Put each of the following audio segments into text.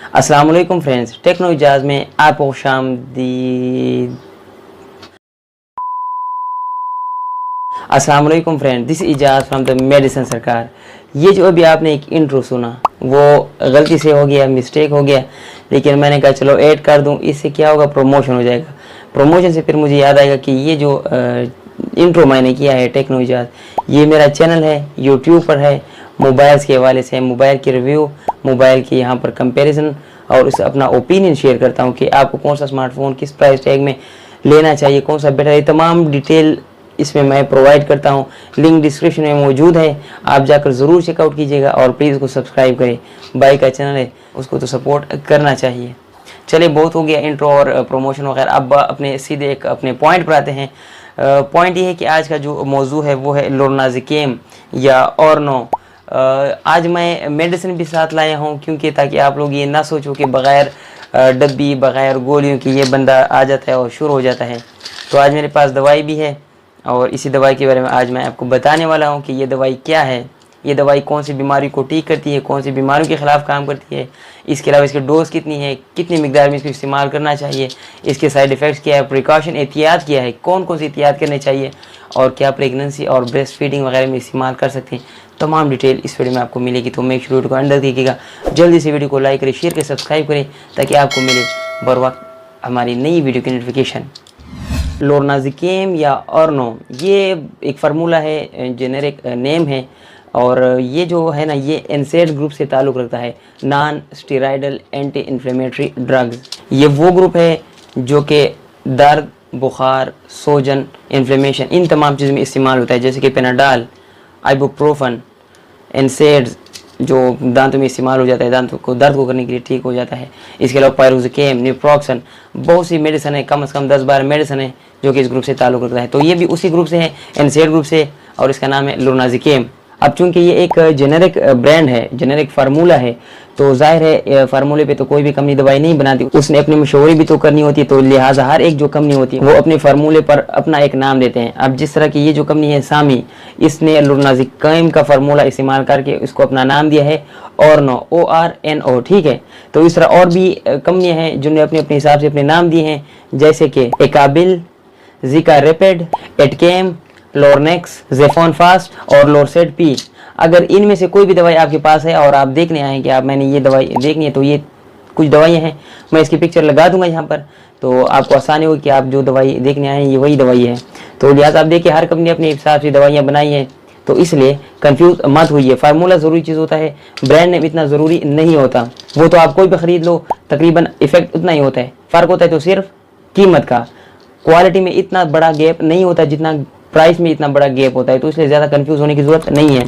अस्सलाम वालेकुम friends, techno Ejaz में आपको खुशामदीद। अस्सलाम वालेकुम friend, this Ejaz from the medicine सरकार। ये जो अभी आपने एक इंट्रो सुना वो गलती से हो गया, मिस्टेक हो गया, लेकिन मैंने कहा चलो ऐड कर दूं, इससे क्या होगा, प्रमोशन हो जाएगा। प्रमोशन से फिर मुझे याद आएगा कि ये जो इंट्रो मैंने किया है टेक्नो इजाज़, ये मेरा चैनल है, यूट्यूब पर है, मोबाइल्स के हवाले से, मोबाइल की रिव्यू, मोबाइल की यहाँ पर कंपैरिजन और उस अपना ओपिनियन शेयर करता हूँ कि आपको कौन सा स्मार्टफोन किस प्राइस टैग में लेना चाहिए, कौन सा बेटर है, तमाम डिटेल इसमें मैं प्रोवाइड करता हूँ। लिंक डिस्क्रिप्शन में मौजूद है, आप जाकर ज़रूर चेकआउट कीजिएगा और प्लीज़ उसको सब्सक्राइब करें। भाई का चैनल है, उसको तो सपोर्ट करना चाहिए। चलिए, बहुत हो गया इंट्रो और प्रमोशन वगैरह, अब अपने सीधे एक अपने पॉइंट पर आते हैं। पॉइंट ये है कि आज का जो मौजू है वो है लोरनाज़िकेम या ऑर्नो। आज मैं मेडिसिन भी साथ लाया हूँ, क्योंकि ताकि आप लोग ये ना सोचो कि बग़ैर डब्बी बग़ैर गोलियों की ये बंदा आ जाता है और शुरू हो जाता है। तो आज मेरे पास दवाई भी है और इसी दवाई के बारे में आज मैं आपको बताने वाला हूँ कि ये दवाई क्या है, ये दवाई कौन सी बीमारी को ठीक करती है, कौन सी बीमारियों के ख़िलाफ़ काम करती है, इसके अलावा इसकी डोज कितनी है, कितनी मिकदार में इसको इस्तेमाल करना चाहिए, इसके साइड इफ़ेक्ट्स क्या है, प्रिकॉशन एहतियात क्या है, कौन कौन सी एहतियात करने चाहिए और क्या प्रेगनेंसी और ब्रेस्ट फीडिंग वगैरह में इस्तेमाल कर सकते हैं। तमाम डिटेल इस वीडियो में आपको मिलेगी। तो मेक श्योर वीडियो को अंडर कीजिएगा, जल्दी से वीडियो को लाइक करें, शेयर करें, सब्सक्राइब करें, ताकि आपको मिले बर वक्त हमारी नई वीडियो की नोटिफिकेशन। लोरनाज़िकेम या ऑर्नो, ये एक फार्मूला है, जेनेरिक नेम है, और ये जो है ना, ये एनसेड ग्रुप से ताल्लुक़ रखता है, non steroidal anti inflammatory drugs. ये वो ग्रुप है जो कि दर्द, बुखार, सोजन, इन्फ्लेमेशन, इन तमाम चीज़ों में इस्तेमाल होता है, जैसे कि पेनाडाल, आइबुप्रोफन, एनसेड्स जो दांतों में इस्तेमाल हो जाता है, दांतों को दर्द को करने के लिए ठीक हो जाता है। इसके अलावा पायरोज़िकेम, नेप्रोक्सन, बहुत सी मेडिसन है, कम से कम 10-12 मेडिसन है जो कि इस ग्रुप से ताल्लुक़ रखता है। तो ये भी उसी ग्रुप से है, एनसेड ग्रुप से, और इसका नाम है लोरनाज़िकेम। अब चूंकि ये एक जेनेरिक ब्रांड है, जेनेरिक फार्मूला है, तो जाहिर है फार्मूले पे तो कोई भी कंपनी दवाई नहीं बनाती, उसने अपनी मशहूरी भी तो करनी होती है। तो लिहाजा हर एक जो कंपनी होती है वो अपने फार्मूले पर अपना एक नाम देते हैं। अब जिस तरह की ये जो कंपनी है सामी, इसने लोरनाज़िकेम का फार्मूला इस्तेमाल करके इसको अपना नाम दिया है ऑर्नो, ORNO, ठीक है। तो इस तरह और भी कंपनियाँ हैं जिन्होंने अपने अपने हिसाब से अपने नाम दिए हैं, जैसे कि एकाबिल, जिका रैपिड, एटकेम, लोरनेक्स, जेफोन फास्ट और लोरसेट पी। अगर इनमें से कोई भी दवाई आपके पास है और आप देखने आए कि आप मैंने ये दवाई देखनी है, तो ये कुछ दवाइयाँ हैं, मैं इसकी पिक्चर लगा दूंगा यहाँ पर, तो आपको आसानी होगी कि आप जो दवाई देखने आए हैं ये वही दवाई है। तो लिहाजा आप देखिए, हर कंपनी अपने हिसाब से दवाइयाँ बनाई हैं, तो इसलिए कंफ्यूज मत होइए। फार्मूला ज़रूरी चीज़ होता है, ब्रांड नेम इतना ज़रूरी नहीं होता। वो तो आप कोई भी ख़रीद लो, तकरीबन इफेक्ट उतना ही होता है। फ़र्क होता है तो सिर्फ कीमत का, क्वालिटी में इतना बड़ा गैप नहीं होता जितना प्राइस में इतना बड़ा गैप होता है, तो इसलिए ज़्यादा कंफ्यूज होने की ज़रूरत नहीं है।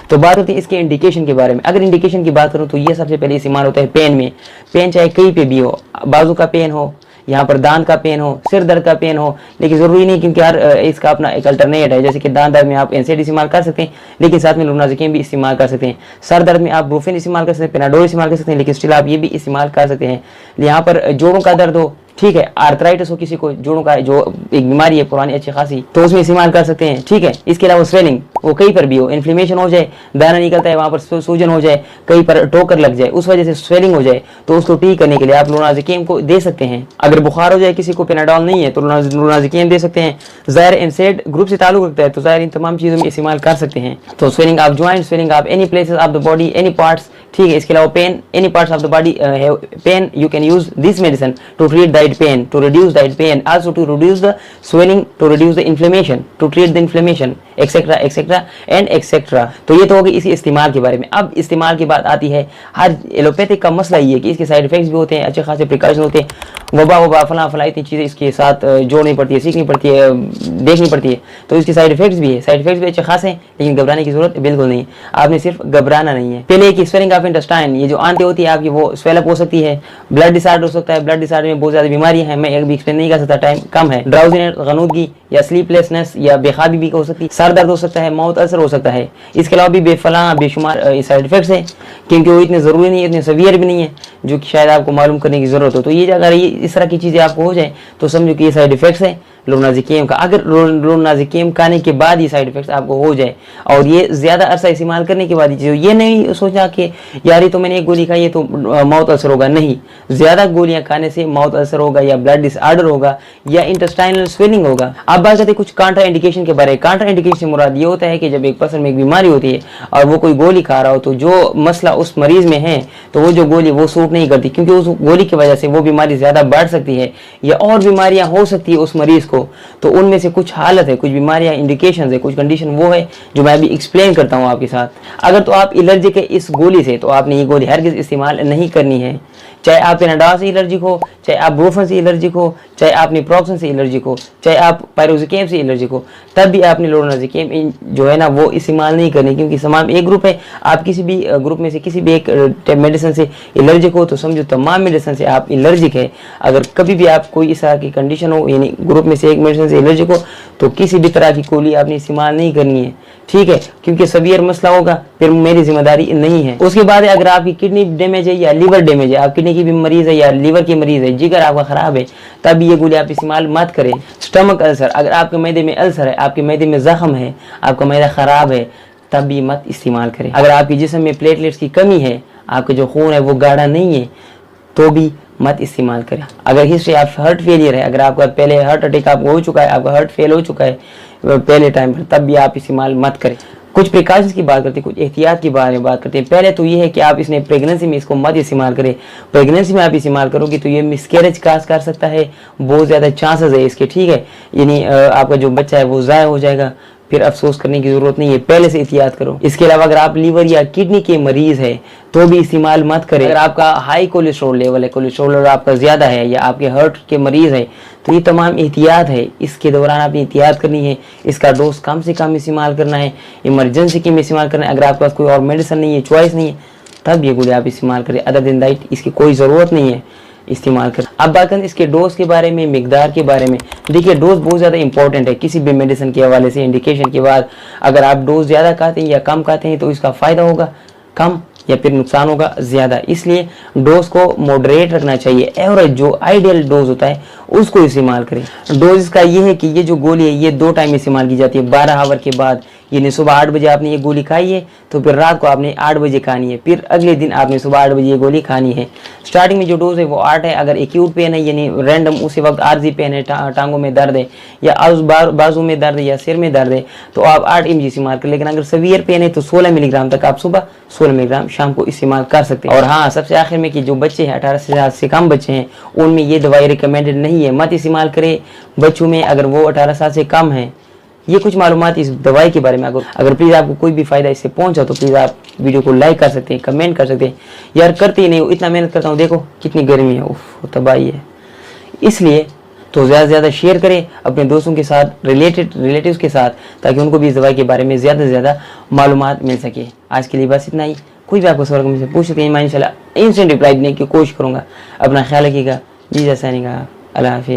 तो बात होती है इसके इंडिकेशन के बारे में। अगर इंडिकेशन की बात करूँ तो ये सबसे पहले इस्तेमाल होता है पेन में। पेन चाहे कहीं पे भी हो, बाजू का पेन हो, यहाँ पर दांत का पेन हो, सिर दर्द का पेन हो, लेकिन ज़रूरी नहीं, क्योंकि हर इसका अपना एक अल्टरनेट है। जैसे कि दांत दर्द में आप एनसेड इस्तेमाल कर सकते हैं, लेकिन साथ में लोरनाज़िकेम भी इस्तेमाल कर सकते हैं। सर दर्द में आप ब्रूफेन इस्तेमाल कर सकते हैं, पेनाडोल इस्तेमाल कर सकते हैं, लेकिन स्टिल आप ये भी इस्तेमाल कर सकते हैं। यहाँ पर जोड़ों का दर्द हो, ठीक है, आर्थराइटिस हो, किसी को जोड़ों का जो एक बीमारी है पुरानी अच्छी खासी, तो उसमें इस्तेमाल कर सकते हैं, ठीक है। इसके अलावा स्वेलिंग, वो कहीं पर भी हो, इन्फ्लेमेशन हो जाए, दाना निकलता है वहाँ पर सूजन हो जाए, कहीं पर ठोकर लग जाए, उस वजह से स्वेलिंग हो जाए, तो उसको ठीक करने के लिए आप लोरनाज़िकेम को दे सकते हैं। अगर बुखार हो जाए, किसी को पेनाडॉल नहीं है, तो लोरनाज़िकेम दे सकते हैं। ज़ाहिर एनसेड ग्रुप से ताल्लुक़ रखता है, तो ज़ाहिर इन तमाम चीज़ों में इस्तेमाल कर सकते हैं। तो स्वेलिंग आप ज्वाइंट, स्वेलिंग आप any places of the body, any parts, ठीक है। इसके अलावा pain, any parts of the body have pain, you can use this medicine to treat that pain, to reduce that pain, also to reduce the swelling, to reduce the inflammation, to treat the inflammation, etc etc and etc। तो ये तो होगी इसी इस्तेमाल के बारे में। अब इस्तेमाल की बात आती है, हर एलोपैथिक का मसला ये है कि इसके साइड इफेक्ट्स भी होते हैं, अच्छे खासे प्रिकॉशन होते हैं, वबा फला इतनी चीज़ें इसके साथ जोड़नी पड़ती है, सीखनी पड़ती है, देखनी पड़ती है, तो इसके साइड इफेक्ट्स भी है। साइड इफेक्ट्स भी अच्छे खासे हैं, लेकिन घबराने की जरूरत बिल्कुल नहीं है। आपने सिर्फ घबराना नहीं है। पहले एक स्वेलिंग ऑफ इंटेस्टाइन, ये जो आंतें होती है आपकी, वो स्वेलअप हो सकती है, ब्लड डिसऑर्डर हो सकता है। ब्लड डिसऑर्डर में बहुत ज़्यादा बीमारी है, मैं एक भी एक्सप्लेन नहीं कर सकता, टाइम कम है। ड्राउजीनेस, गनूदगी या स्लीपलेसनेस या बेखाबी भी हो सकती है, सर दर्द हो सकता है, मौत असर हो सकता है। इसके अलावा भी बेफला बेशुमार साइड इफेक्ट्स हैं, क्योंकि वो इतने ज़रूरी नहीं है, इतने सवियर भी नहीं है, जो कि शायद आपको मालूम करने की ज़रूरत हो। तो ये अगर ये इस तरह की चीज़ें आपको हो जाए तो समझो कि ये साइड इफेक्ट्स हैं, लोनाजिकेम का। अगर लोनाजिकेम खाने के बाद ये साइड इफेक्ट्स आपको हो जाए और ये ज़्यादा अरसा इस्तेमाल करने के बाद ये नहीं सोचा कि यार ये तो मैंने एक गोली खाई है तो माउथ अल्सर होगा, नहीं, ज़्यादा गोलियां खाने से माउथ अल्सर होगा या ब्लड डिसऑर्डर होगा या इंटेस्टाइनल स्वेलिंग होगा। अब बात करते हैं कुछ कांट्रा इंडिकेशन के बारे में। कांट्रा इंडिकेशन से मुराद ये होता है कि जब एक पर्सन में एक बीमारी होती है और वो कोई गोली खा रहा हो तो जो मसला उस मरीज में है तो वो जो गोली वो सूट नहीं करती, क्योंकि उस गोली की वजह से वो बीमारी ज़्यादा बढ़ सकती है या और बीमारियां हो सकती है उस मरीज को। तो उनमें से कुछ हालत है, कुछ बीमारियां, इंडिकेशन है, कुछ कंडीशन वो है जो मैं अभी एक्सप्लेन करता हूँ आपके साथ। अगर तो आप एलर्जिक है इस गोली से तो आपने ये गोली हरगिज़ इस्तेमाल नहीं करनी है। चाहे आप पेनाडॉल से एलर्जिक हो, चाहे आप ब्रूफन से एलर्जिक हो, चाहे आप नेप्रोक्सन से एलर्जिक हो, चाहे आप पायरोजिकेम से एलर्जिक हो, तब भी आपने लोनाजिकेम जो है ना वो इस्तेमाल नहीं करनी, क्योंकि तमाम एक ग्रुप है। आप किसी भी ग्रुप में से किसी भी एक मेडिसिन से एलर्जिक हो तो समझो तमाम मेडिसिन से आप एलर्जिक है। अगर कभी भी आप कोई इस तरह की कंडीशन हो, यानी ग्रुप में से एक मेडिसिन से एलर्जिक हो, तो किसी भी तरह की गोली आपने इस्तेमाल नहीं करनी है, ठीक है, क्योंकि सीवियर मसला होगा, फिर मेरी जिम्मेदारी नहीं है। उसके बाद अगर आपकी किडनी डैमेज है या लीवर डैमेज है, आप किडनी की भी मरीज है या लीवर की मरीज है, जिगर आपका खराब है, तब ये गोली आप इस्तेमाल मत करें। स्टमक अल्सर, अगर आपके मैदे में अल्सर है, आपके मैदे में जख्म है, आपका मैदा खराब है, तब भी मत इस्तेमाल करें। अगर आपके जिस्म में प्लेटलेट्स की कमी है, आपका जो खून है वो गाढ़ा नहीं है, तो भी मत इस्तेमाल करें। अगर हिस्ट्री आप हार्ट फेलियर है, अगर आपका पहले हार्ट अटैक आपको हो चुका है, आपका हार्ट फेल हो चुका है पहले टाइम पर, तब भी आप इस्तेमाल मत करें। कुछ प्रिकॉशंस की बात करते हैं, कुछ एहतियात के बारे में बात करते हैं। पहले तो ये है कि आप इसने प्रेगनेंसी में इसको मत इस्तेमाल करें। प्रेगनेंसी में आप इस्तेमाल करोगे तो ये मिसकैरेज काज कर सकता है, बहुत ज़्यादा चांसेस है इसके, ठीक है, यानी आपका जो बच्चा है वो ज़ाया हो जाएगा, फिर अफसोस करने की ज़रूरत नहीं है, पहले से एहतियात करो। इसके अलावा अगर आप लीवर या किडनी के मरीज़ है तो भी इस्तेमाल मत करें। अगर आपका हाई कोलेस्ट्रॉल लेवल है, कोलेस्ट्रॉल लेवल आपका ज़्यादा है, या आपके हार्ट के मरीज़ है, तो ये तमाम एहतियात है, इसके दौरान आपने एहतियात करनी है। इसका डोज कम से कम इस्तेमाल करना है, इमरजेंसी के में इस्तेमाल करना है। अगर आपके पास कोई और मेडिसिन नहीं है, चॉइस नहीं है, तब ये गोली आप इस्तेमाल करें। अदर दिन दैट इसकी कोई ज़रूरत नहीं है इस्तेमाल कर। अब बात करें इसके डोज के बारे में, मिकदार के बारे में। देखिए डोज बहुत ज़्यादा इंपॉर्टेंट है किसी भी मेडिसिन के हवाले से। इंडिकेशन के बाद अगर आप डोज ज़्यादा खाते हैं या कम खाते हैं तो इसका फ़ायदा होगा कम या फिर नुकसान होगा ज़्यादा। इसलिए डोज को मॉडरेट रखना चाहिए, एवरेज जो आइडियल डोज होता है उसको इस्तेमाल करें। डोज इसका ये है कि ये जो गोली है ये 2 टाइम इस्तेमाल की जाती है, 12 आवर के बाद। यानी सुबह 8 बजे आपने ये गोली खाई है तो फिर रात को आपने 8 बजे खानी है, फिर अगले दिन आपने सुबह 8 बजे ये गोली खानी है। स्टार्टिंग में जो डोज है वो 8 है। अगर एक्यूट पेन है यानी रैंडम उसी वक्त आर्जी पेन है, टांगों में दर्द है या बाजू में दर्द है या सिर में दर्द है, तो आप 8 mg इस्तेमाल करें। लेकिन अगर सीवियर पेन है तो 16 मिलीग्राम तक आप सुबह, 16 मिलीग्राम शाम को इस्तेमाल कर सकते हैं। और हाँ, सबसे आखिर में कि जो बच्चे हैं 18 साल से कम बच्चे हैं उनमें ये दवाई रिकमेंडेड नहीं है, मत इस्तेमाल करें बच्चों में अगर वो 18 साल से कम है। ये कुछ मालूमात इस दवाई के बारे में। अगर प्लीज़ आपको कोई भी फ़ायदा इससे पहुंचा तो प्लीज़ आप वीडियो को लाइक कर सकते हैं, कमेंट कर सकते हैं। यार करते ही नहीं, इतना मेहनत करता हूँ, देखो कितनी गर्मी है, उफ तबाही है। इसलिए तो ज़्यादा से ज़्यादा शेयर करें अपने दोस्तों के साथ, रिलेटिव्स के साथ, ताकि उनको भी इस दवाई के बारे में ज़्यादा से ज़्यादा मालूमात मिल सके। आज के लिए बस इतना ही। कोई भी आपको सवाल मुझसे पूछ सकते हैं, मैं इंशाल्लाह इंस्टेंट रिप्लाई देने की कोशिश करूँगा। अपना ख्याल रखिएगा। जी जैसा नहीं कहा, अल्लाह हाफिज़।